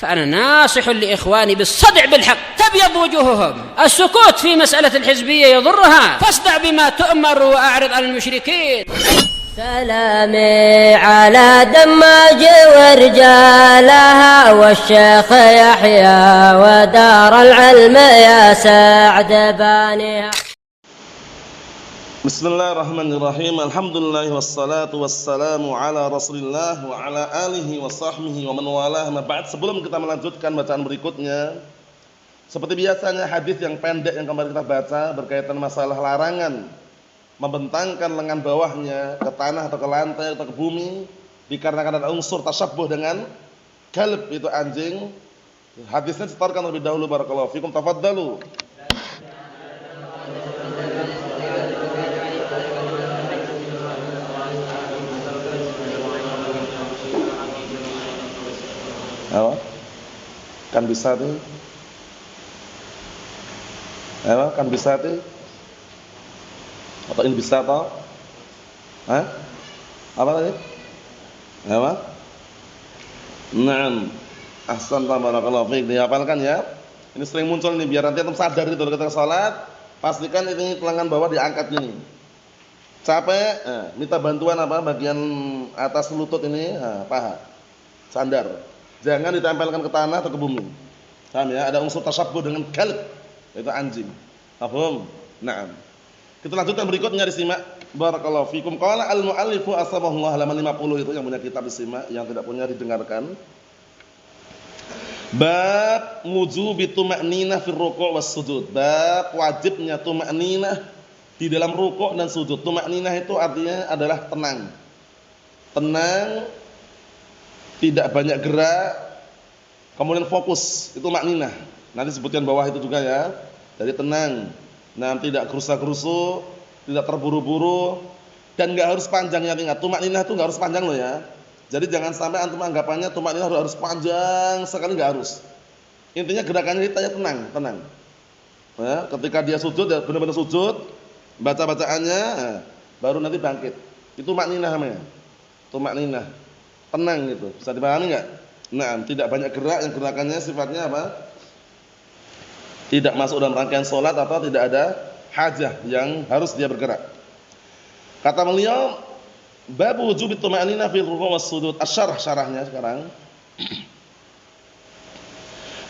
فأنا ناصح لإخواني بالصدع بالحق تبيض وجوههم. السكوت في مسألة الحزبية يضرها، فاصدع بما تؤمر وأعرض عن المشركين. سلامي على دماج ورجالها والشيخ يحيى ودار العلم يا سعد بانيها. Bismillahirrahmanirrahim. Alhamdulillah wassalatu wassalamu ala Rasulillah wa ala alihi wa sahbihi wa man walah. Ba'd, sebelum kita melanjutkan bacaan berikutnya, seperti biasanya hadis yang pendek yang kemarin kita baca berkaitan masalah larangan membentangkan lengan bawahnya ke tanah atau ke lantai atau ke bumi dikarenakan ada unsur tasyabbuh dengan kalb, itu anjing. Hadisnya disetorkan lebih dahulu. Barakallahu fikum, tafaddalu. Apa? Kan bisa tuh. Apa? Kan bisa tuh. Atau ini bisa toh? Hah? Apa tadi? Apa? Naam. Ahsan, barakallahu fiik. Dihafalkan ya. Ini sering muncul nih, biar nanti antum sadar itu ketika salat, pastikan ini lengan bawah diangkat gini. Capek, minta bantuan apa? Bagian atas lutut ini, paha. Sandar. Jangan ditempelkan ke tanah atau ke bumi. Paham ya? Ada unsur tasyabbuh dengan kalb, yaitu anjing. Paham? Naam. Kita lanjutkan berikutnya, disimak. Barakallahu fikum. Qala al-muallifu asbahullah, halaman 50 itu yang punya kitab disimak, yang tidak punya didengarkan. Bab wujubi tuma'ninah fil ruku' was sujud. Bab wajibnya tuma'ninah di dalam rukuk dan sujud. Tuma'ninah itu artinya adalah tenang. Tenang, tidak banyak gerak, kemudian fokus, itu makninah. Nanti sebutkan bawah itu juga ya. Jadi tenang, nah tidak gerusa-gerusu, tidak terburu-buru, dan nggak harus panjangnya. Ingat, tumakninah itu nggak harus panjang loh ya. Jadi jangan sampai antum anggapannya tumakninah harus panjang sekali, nggak harus. Intinya gerakannya kita tenang, tenang. Ya, ketika dia sujud, ya benar-benar sujud, baca-bacaannya, baru nanti bangkit. Itu makninah namanya. Tumakninah. Tenang gitu. Bisa dipahami enggak? Nah, tidak banyak gerak, yang gerakannya sifatnya apa? Tidak masuk dalam rangkaian salat atau tidak ada hajah yang harus dia bergerak. Kata beliau, bab wujub tuma'ninah fil ruku' was sujud. Asy-syarah, syarahnya sekarang.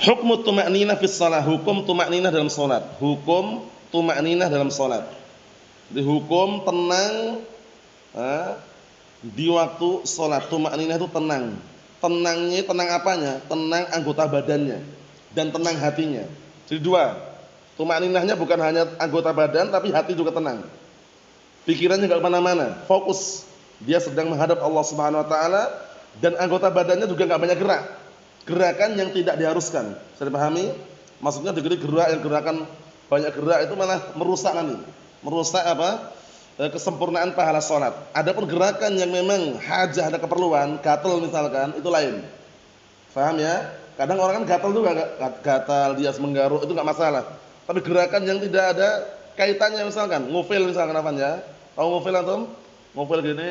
Hukmu tuma'ninah fis shalah, hukum tuma'ninah dalam salat. Hukum tuma'ninah dalam salat. Dihukum tenang, di waktu sholat. Tumakninah itu tenang. Tenangnya, tenang apanya? Tenang anggota badannya dan tenang hatinya. Jadi dua. Tumakninahnya bukan hanya anggota badan, tapi hati juga tenang. Pikirannya enggak kemana-mana, fokus. Dia sedang menghadap Allah Subhanahu Wa Taala, dan anggota badannya juga enggak banyak gerak. Gerakan yang tidak diharuskan. Bisa dipahami? Maksudnya gerakan banyak gerak itu malah merusak nanti. Merusak apa? Kesempurnaan pahala sholat. Adapun gerakan yang memang hajah, ada keperluan, gatal misalkan, itu lain. Paham ya? Kadang orang kan gatal juga, gatal, dia menggaruk, itu enggak masalah. Tapi gerakan yang tidak ada kaitannya, misalkan ngufil misalkan apa ya? Tahu ngufil antum? Ngufil gini,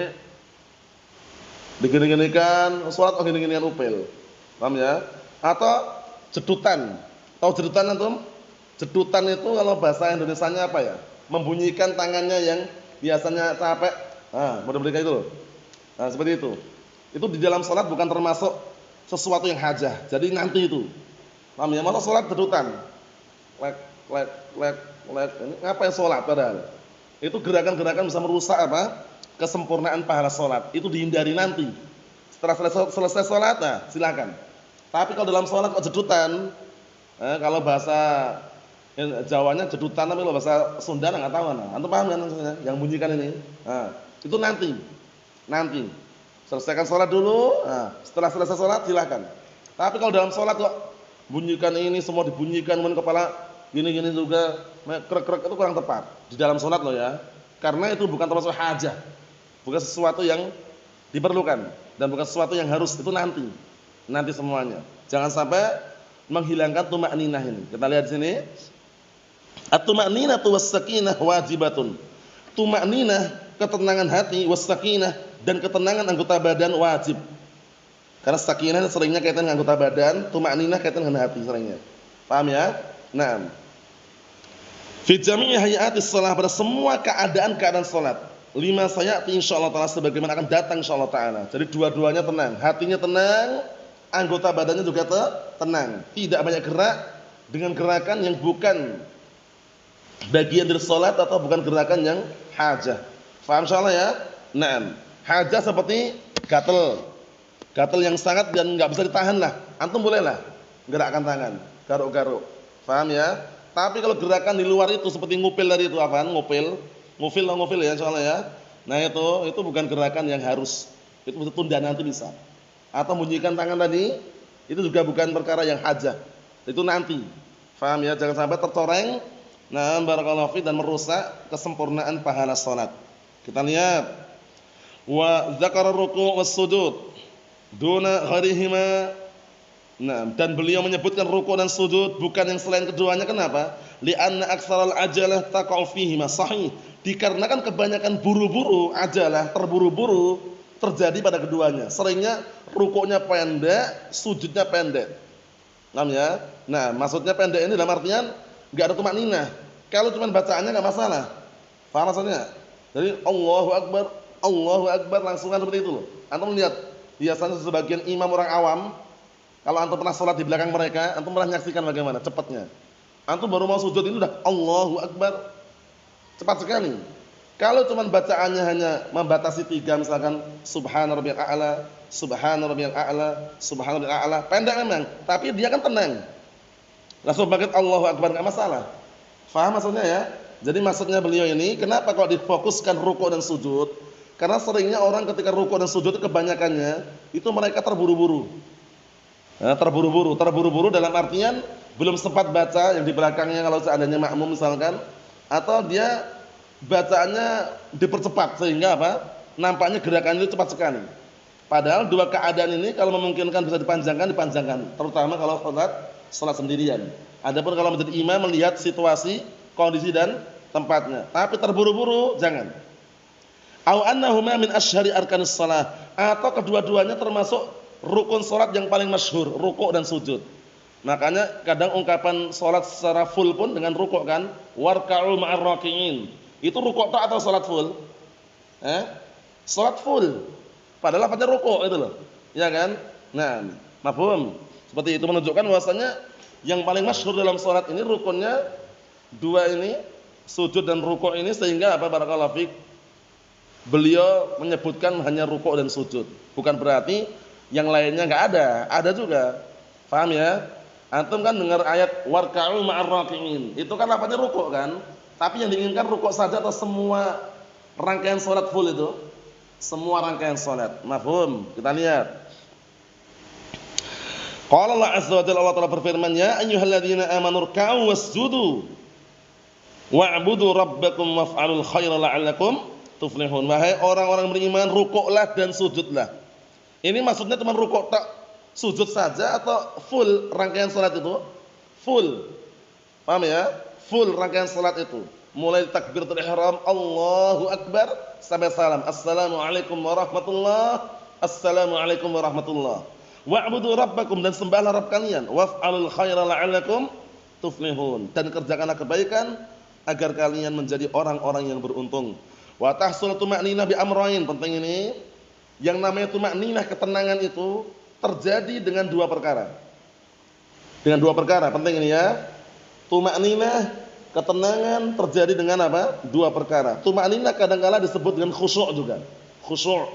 digini-ginikan, sholat gini-ginikan upil. Paham ya? Atau jedutan. Tahu jedutan antum? Jedutan itu kalau bahasa Indonesianya apa ya? Membunyikan tangannya yang biasanya capek, mudah-mudahan itu loh. Nah, seperti itu. Itu di dalam salat bukan termasuk sesuatu yang hajah. Jadi nanti itu. Paham ya? Masa salat dedutan. Lek. Ini ngapain salat padahal? Itu gerakan-gerakan bisa merusak apa? Kesempurnaan pahala salat. Itu dihindari nanti. Setelah selesai salat, silakan. Tapi kalau dalam salat kok jedutan, kalau bahasa Jawanya jedutan, tapi kalau bahasa Sunda enggak tahu ana. Antum paham kan maksudnya? Yang bunyikan ini. Itu nanti. Selesaikan salat dulu, setelah selesai salat silakan. Tapi kalau dalam salat kok bunyikan ini semua dibunyikan, kemudian kepala gini-gini juga, krek-krek, itu kurang tepat di dalam salat loh ya. Karena itu bukan termasuk hajah. Bukan sesuatu yang diperlukan dan bukan sesuatu yang harus, itu nanti. Nanti semuanya. Jangan sampai menghilangkan tumakninah ini. Kita lihat di sini. At-tuma'ninatu was-sakinah wajibatun. Tumakninah, ketenangan hati, was-sakinah, dan ketenangan anggota badan wajib. Karena sakinah seringnya kaitan dengan anggota badan, tuma'ninah kaitan dengan hati seringnya. Paham ya? Naam. Fi jami'i hayatis shalah, pada semua keadaan-keadaan salat. Lima sayati insyaallah taala, sebagaimana akan datang insyaallah taala. Jadi dua-duanya tenang, hatinya tenang, anggota badannya juga tenang. Tidak banyak gerak dengan gerakan yang bukan bagian dari salat atau bukan gerakan yang hajah. Paham insyaallah ya? Naam. Hajah seperti gatal. Gatal yang sangat dan enggak bisa ditahan lah. Antum bolehlah gerakkan tangan, garuk-garuk. Paham ya? Tapi kalau gerakan di luar itu seperti ngupil tadi itu apaan? Ngupil ya insyaallah ya. Nah itu bukan gerakan yang harus. Itu tunda nanti bisa. Atau bunyikan tangan tadi itu juga bukan perkara yang hajah. Itu nanti. Paham ya? Jangan sampai tercoreng. Nah, barakallahu fi, dan merusak kesempurnaan pahala salat. Kita lihat wa dzakara ruku' was sujud duna ghairihima. Nah, dan beliau menyebutkan ruku' dan sujud bukan yang selain keduanya. Kenapa? Li'anna aktsaral ajalah taqa'u fihima, sahih. Dikarenakan kebanyakan buru-buru, ajalah terburu-buru terjadi pada keduanya. Seringnya rukuknya pendek, sujudnya pendek. Paham ya? Nah, maksudnya pendek ini dalam artian enggak ada tumakninah. Kalau cuma bacaannya enggak masalah. Paham maksudnya? Jadi Allahu Akbar langsung kan seperti itu loh. Antum lihat biasanya sebagian imam orang awam, kalau antum pernah sholat di belakang mereka, antum pernah menyaksikan bagaimana cepatnya. Antum baru mau sujud ini udah Allahu Akbar, cepat sekali. Kalau cuma bacaannya hanya membatasi 3, misalkan Subhana rabbiyal a'la, Subhana rabbiyal a'la, Subhana rabbiyal a'la, pendek memang, tapi dia kan tenang. Langsung bangkit Allahu Akbar, enggak masalah. Faham maksudnya ya? Jadi maksudnya beliau ini, kenapa kok difokuskan rukuk dan sujud? Karena seringnya orang ketika rukuk dan sujud kebanyakannya itu mereka terburu-buru. Nah, terburu-buru dalam artian belum sempat baca yang di belakangnya kalau seandainya makmum misalkan, atau dia bacaannya dipercepat sehingga apa? Nampaknya gerakannya itu cepat sekali. Padahal dua keadaan ini kalau memungkinkan bisa dipanjangkan, terutama kalau salat sendirian. Adapun kalau menjadi imam melihat situasi, kondisi dan tempatnya. Tapi terburu-buru jangan. Au annahuma min asyhari arkanis shalah, atau kedua-duanya termasuk rukun salat yang paling masyhur, rukuk dan sujud. Makanya kadang ungkapan salat secara full pun dengan rukuk kan, warka'u ma'ar raki'in. Itu rukuk tak atau salat full? Salat full. Padahal lafaznya rukuk itu loh. Ya kan? Nah, mafhum. Seperti itu menunjukkan bahwasanya yang paling masyhur dalam salat ini rukunnya dua ini, sujud dan rukuk ini, sehingga apa, barakallahu fik, beliau menyebutkan hanya rukuk dan sujud. Bukan berarti yang lainnya enggak ada, ada juga. Paham ya? Antum kan dengar ayat warka'u ma'ar raki'in. Itu kan lafaznya rukuk kan? Tapi yang diinginkan rukuk saja atau semua rangkaian salat full itu? Semua rangkaian salat. Mafhum? Kita lihat. Qala Allah azza wa jalla, Allah Ta'ala berfirman, ya ayyuhalladzina amanu ruk'u wasjudu wa'budu rabbakum waf'alul khaira la'allakum tuflihun. Wahai orang-orang beriman, rukuklah dan sujudlah. Ini maksudnya cuma rukuk tak, sujud saja atau full rangkaian salat itu? Full. Paham ya? Full rangkaian salat itu. Mulai takbiratul ihram, Allahu Akbar, sampai salam. Assalamualaikum warahmatullahi, assalamualaikum warahmatullahi. Wa'budu rabbakum, dan sembahlah Rabb kalian. Waf'alul khaira la'allakum tuflihun, dan kerjakanlah kebaikan agar kalian menjadi orang-orang yang beruntung. Wa tahsul tuma'ninah bi amrayn, penting ini. Yang namanya tuma'ninah, ketenangan itu terjadi dengan dua perkara. Dengan dua perkara, penting ini ya. Tuma'ninah, ketenangan terjadi dengan apa? Dua perkara. Tuma'ninah kadang-kala disebut dengan khusyuk juga. Khusyuk.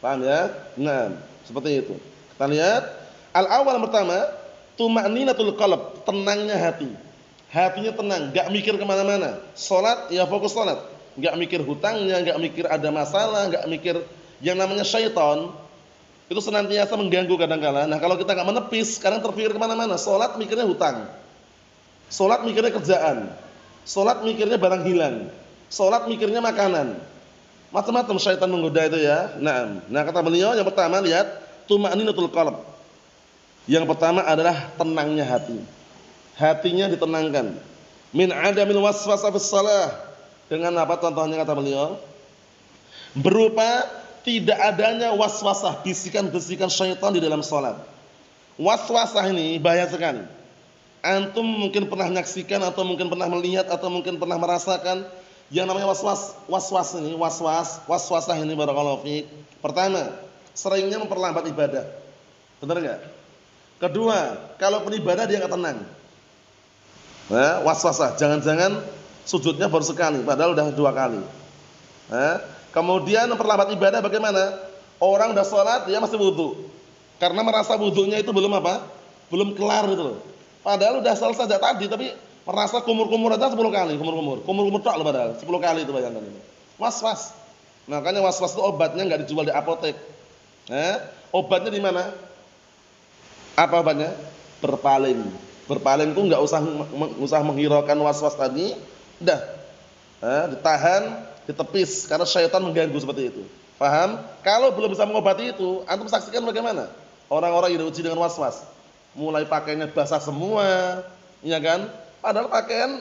Paham ya? Nah, seperti itu. Kita lihat, al-awal pertama, tuma'ninatul qalb, tenangnya hati. Hatinya tenang, enggak mikir kemana mana. Salat ya fokus salat, enggak mikir hutangnya, enggak mikir ada masalah, enggak mikir yang namanya syaitan. Itu senantiasa mengganggu kadang-kala. Nah, kalau kita enggak menepis, kadang terpikir kemana mana. Salat mikirnya hutang, salat mikirnya kerjaan, salat mikirnya barang hilang, salat mikirnya makanan. Macam-macam syaitan menggoda itu ya. Nah kata beliau yang pertama, lihat, tuma'ninatul qalb. Yang pertama adalah tenangnya hati. Hatinya ditenangkan. Min adamil waswasah fis shalah. Dengan apa contohnya kata beliau? Berupa tidak adanya waswasah, bisikan-bisikan syaitan di dalam salat. Waswasah ini bahaya sekali. Antum mungkin pernah menyaksikan atau mungkin pernah melihat atau mungkin pernah merasakan yang namanya waswasah ini barakallahu fiik. Pertama, seringnya memperlambat ibadah. Benar enggak? Kedua, kalau beribadah dia enggak tenang. Nah, waswasah, jangan-jangan sujudnya baru sekali padahal udah 2 kali. Nah, kemudian memperlambat ibadah bagaimana? Orang udah salat dia masih wudu. Karena merasa wudunya itu belum apa? Belum kelar gitu loh. Padahal udah selesai sejak tadi tapi merasa kumur-kumur aja 10 kali, kumur-kumur tok loh padahal 10 kali itu bayangkan ini. Was-was. Makanya was-was itu obatnya enggak dijual di apotek. Obatnya di mana? Apa obatnya? Berpaling. Berpaling itu enggak usah menghiraukan was-was tadi, udah. Ditahan, ditepis karena syaitan mengganggu seperti itu. Paham? Kalau belum bisa mengobati itu, antum saksikan bagaimana orang-orang yang diuji dengan was-was. Mulai pakainya basah semua, ya kan? Padahal pakaian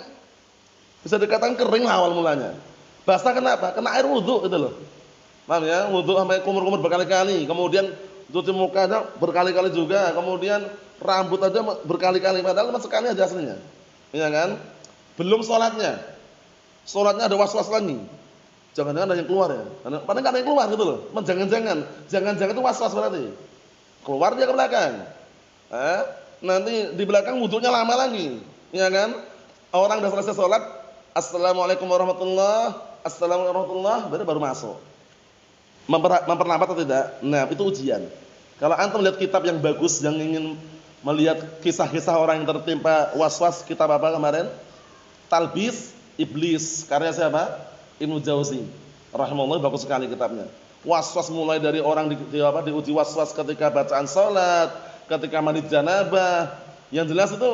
bisa dikatakan kering lah awal mulanya. Basah kenapa? Kena air wudu gitu loh. Paham ya? Wudu sampai kumur-kumur berkali-kali, kemudian cuci muka aja berkali-kali juga, kemudian rambut aja berkali-kali padahal cuma sekali aja aslinya. Ya kan? Belum salatnya. Salatnya ada was-was lagi. Jangan-jangan ada yang keluar ya. Padahal enggak ada yang keluar gitu loh. Jangan-jangan itu was-was berarti. Keluar dia ke belakang. Nanti di belakang wudunya lama lagi. Ya kan? Orang udah selesai salat, assalamualaikum warahmatullahi, assalamualaikum warahmatullahi, baru masuk. Memperlambat atau tidak? Nah, itu ujian. Kalau antum lihat kitab yang bagus yang ingin melihat kisah-kisah orang yang tertimpa was-was, kitab apa kemarin? Talbis Iblis, karya siapa? Ibnu Jauzi. Rahimahullah, bagus sekali kitabnya. Was-was mulai dari orang diuji was-was ketika bacaan salat, ketika mandi janabah. Yang jelas itu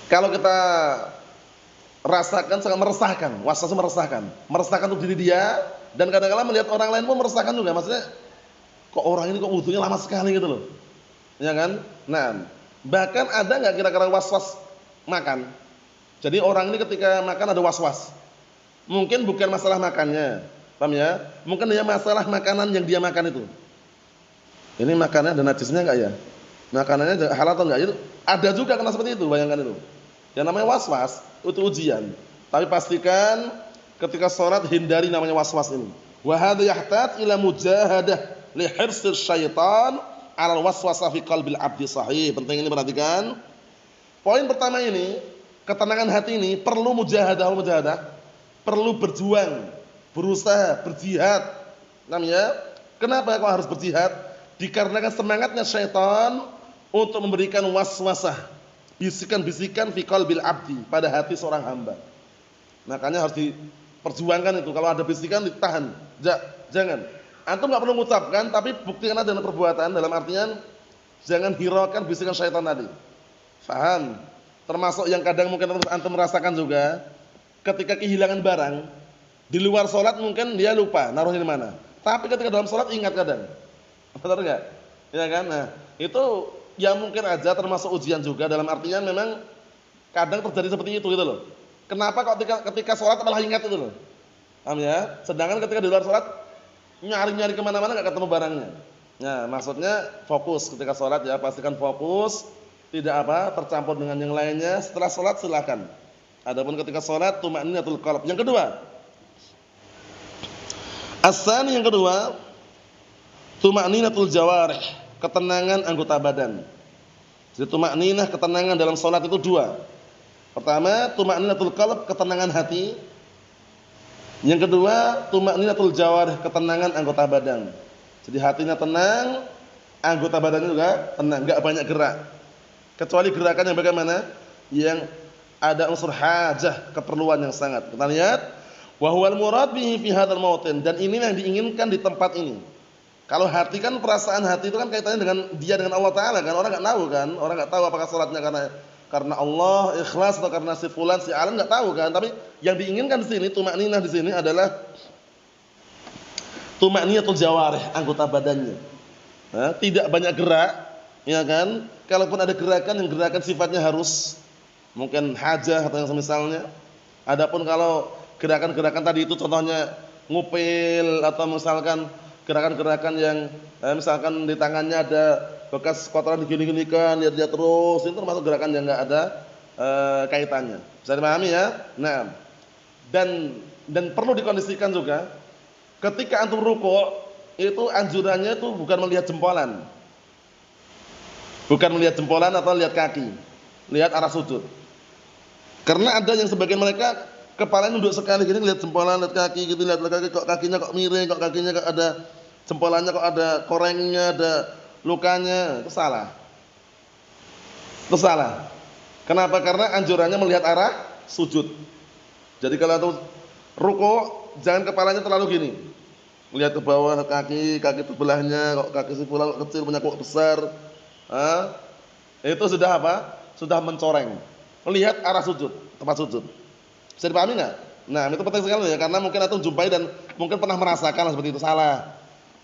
kalau kita rasakan sangat meresahkan, was-was meresahkan untuk diri dia. Dan kadang-kadang melihat orang lain pun meresahkan juga. Maksudnya, kok orang ini kok wudunya lama sekali gitu loh. Ya kan? Nah, bahkan ada enggak kira-kira was-was makan? Jadi orang ini ketika makan ada was-was. Mungkin bukan masalah makannya. Paham ya? Mungkin dia masalah makanan yang dia makan itu. Ini makannya ada najisnya enggak ya? Makanannya halal atau enggak? Itu ada juga kena seperti itu, bayangkan itu. Yang namanya was-was itu ujian. Tapi pastikan ketika salat hindari namanya was-was ini. Wa hadza yahtaj ila mujahadah li hirsir syaitan 'ala al-waswasah fi qalbil 'abdi sahih. Penting ini perhatikan. Poin pertama ini, ketenangan hati ini perlu mujahadah, perlu berjuang, berusaha, berjihad. Namanya, kenapa kok harus berjihad? Dikarenakan semangatnya syaitan untuk memberikan waswasah, bisikan-bisikan fi qalbil 'abdi, pada hati seorang hamba. Makanya harus diperjuangkan itu. Kalau ada bisikan ditahan. Jangan. Antum enggak perlu mengucapkan tapi buktikan dengan perbuatan, dalam artian jangan hiraukan bisikan syaitan tadi. Paham? Termasuk yang kadang mungkin antum merasakan juga ketika kehilangan barang di luar salat mungkin dia lupa naruhnya di mana. Tapi ketika dalam salat ingat kadang. Benar enggak? Ya kan? Nah, itu yang mungkin aja termasuk ujian juga, dalam artian memang kadang terjadi seperti itu gitu loh. Kenapa kok ketika sholat malah ingat itu loh? Paham ya? Sedangkan ketika di luar sholat nyari-nyari kemana-mana nggak ketemu barangnya. Nah, maksudnya fokus ketika sholat ya, pastikan fokus, tidak tercampur dengan yang lainnya. Setelah sholat silakan. Adapun ketika sholat tuma'ninatul qalb. Yang kedua, as-tsani, yang kedua, tuma'ninatul jawarih, ketenangan anggota badan. Jadi tuma'ninah, ketenangan dalam sholat itu dua. Pertama, tuma'ninatul qalb, ketenangan hati. Yang kedua, tuma'ninatul jawarih, ketenangan anggota badan. Jadi hatinya tenang, anggota badannya juga tenang, enggak banyak gerak. Kecuali gerakan yang bagaimana? Yang ada unsur hajah, keperluan yang sangat. Kita lihat, wa huwal murad bihi fi hadzal mautin, dan ini yang diinginkan di tempat ini. Kalau hati kan, perasaan hati itu kan kaitannya dengan dia dengan Allah Taala kan, orang enggak tahu kan, orang enggak tahu apakah salatnya karena Allah ikhlas atau karena si fulan si alan enggak tahu kan, tapi yang diinginkan di sini tuma'ninah di sini adalah tuma'niyatul jawarih, anggota badannya. Tidak banyak gerak, ya kan? Kalaupun ada gerakan, yang gerakan sifatnya harus mungkin hajah atau yang semisalnya. Adapun kalau gerakan-gerakan tadi itu contohnya ngupil atau misalkan gerakan-gerakan yang misalkan di tangannya ada bekas kotoran digini-ginikan, lihat-lihat terus, itu termasuk gerakan yang enggak ada kaitannya. Bisa dipahami ya? Nah, dan perlu dikondisikan juga ketika antum rukuk itu anjurannya itu bukan melihat jempolan. Bukan melihat jempolan atau lihat kaki. Lihat arah sujud. Karena ada yang sebagian mereka kepalanya nunduk sekali gini, lihat jempolan, lihat kaki gitu, lihat kaki, kok kakinya kok miring, kok kakinya kok ada jempolannya, kok ada korengnya, ada lukanya. Itu salah. Itu salah. Kenapa? Karena anjurannya melihat arah sujud. Jadi kalau antum rukuk jangan kepalanya terlalu gini. Lihat ke bawah kaki sebelahnya, kok kaki sebelah kok kecil punya kok besar. Itu sudah apa? Sudah mencoreng. Lihat arah sujud, tempat sujud. Bisa dipahami enggak? Nah, itu penting sekali ya, karena mungkin antum jumpai dan mungkin pernah merasakan seperti itu. Salah.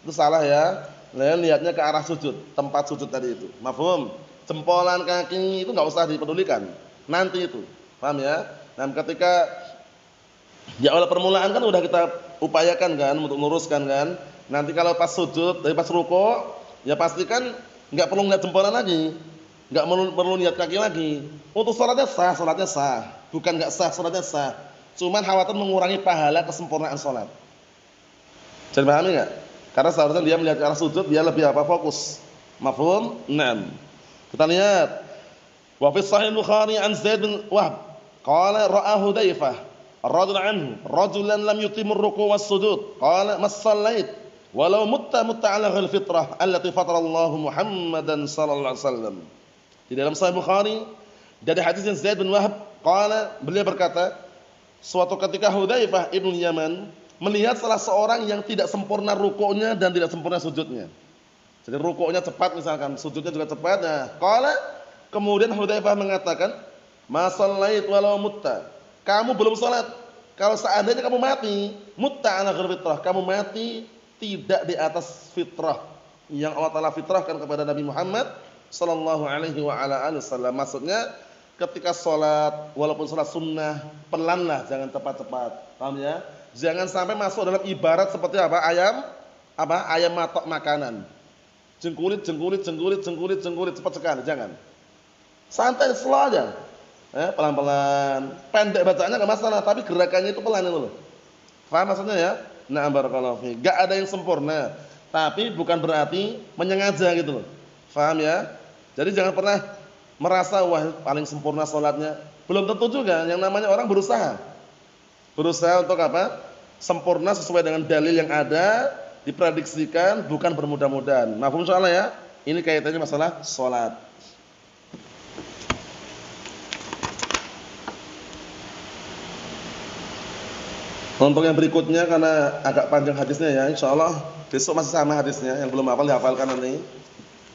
Itu salah ya. Lihatnya ke arah sujud, tempat sujud tadi itu. Mafhum? Jempolan kaki itu enggak usah dipedulikan. Nanti itu. Paham ya? Nah, ketika di awal permulaan kan udah kita upayakan kan untuk luruskan kan. Nanti kalau pas sujud, pas rukuk, ya pastikan enggak perlu lihat jempolan lagi. Enggak perlu lihat kaki lagi. Untuk salatnya sah. Bukan enggak sah, salatnya sah. Cuman khawatir mengurangi pahala kesempurnaan salat. Jadi pahami enggak? Karena seharusnya dia melihat ke arah sujud, dia lebih apa? Fokus. Mafhum? Naam. Kita lihat. Wa fi Sahih Bukhari an Zaid bin Wahb qala ra'a Hudzaifah radhiyallahu anhu rajulan lam yutimur ruku' was sujud qala mas sallait walau mutta ala ghil fitrah allati fatarallahu Muhammadan sallallahu alaihi wasallam. Di dalam Sahih Bukhari dari hadis Zaid bin Wahb qala, beliau berkata, suatu ketika Hudzaifah ibn Yaman melihat salah seorang yang tidak sempurna rukuknya dan tidak sempurna sujudnya. Jadi rukuknya cepat misalkan, sujudnya juga cepat. Nah, qala, kemudian Hudzaifah mengatakan, "Ma shallait walau mutta." Kamu belum salat. Kalau seandainya kamu mati, mutta ala ghir fitrah, kamu mati tidak di atas fitrah yang Allah Taala fitrahkan kepada Nabi Muhammad sallallahu alaihi wa ala alihi wasallam. Maksudnya ketika salat, walaupun salat sunnah, pelanlah, jangan cepat-cepat. Paham ya? Jangan sampai masuk dalam ibarat seperti apa? Ayam matok makanan. Jengkulit cepat sekali, jangan. Santai, slow aja. Pelan-pelan. Pendek bacaannya enggak masalah, tapi gerakannya itu pelan itu loh. Paham maksudnya ya? Nah, barakallahu fi. Enggak ada yang sempurna, tapi bukan berarti menyengaja gitu loh. Paham ya? Jadi jangan pernah merasa wah paling sempurna salatnya. Belum tentu juga, yang namanya orang berusaha. Berusaha untuk apa? Sempurna sesuai dengan dalil yang ada, diprediksikan, bukan bermudah-mudahan. Mafhum insyaallah ya? Ini kaitannya masalah salat. Untuk yang berikutnya karena agak panjang hadisnya ya, insyaallah besok masih sama hadisnya. Yang belum hafal dihafalkan nanti.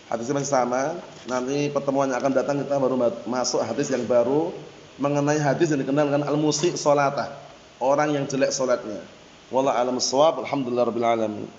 Hadisnya masih sama. Nanti pertemuan yang akan datang kita baru masuk hadis yang baru mengenai hadis yang dikenal dengan al-musi' shalatah. Orang yang jelek salatnya. Wallahu a'lam bissawab. Alhamdulillahirabbil alamin.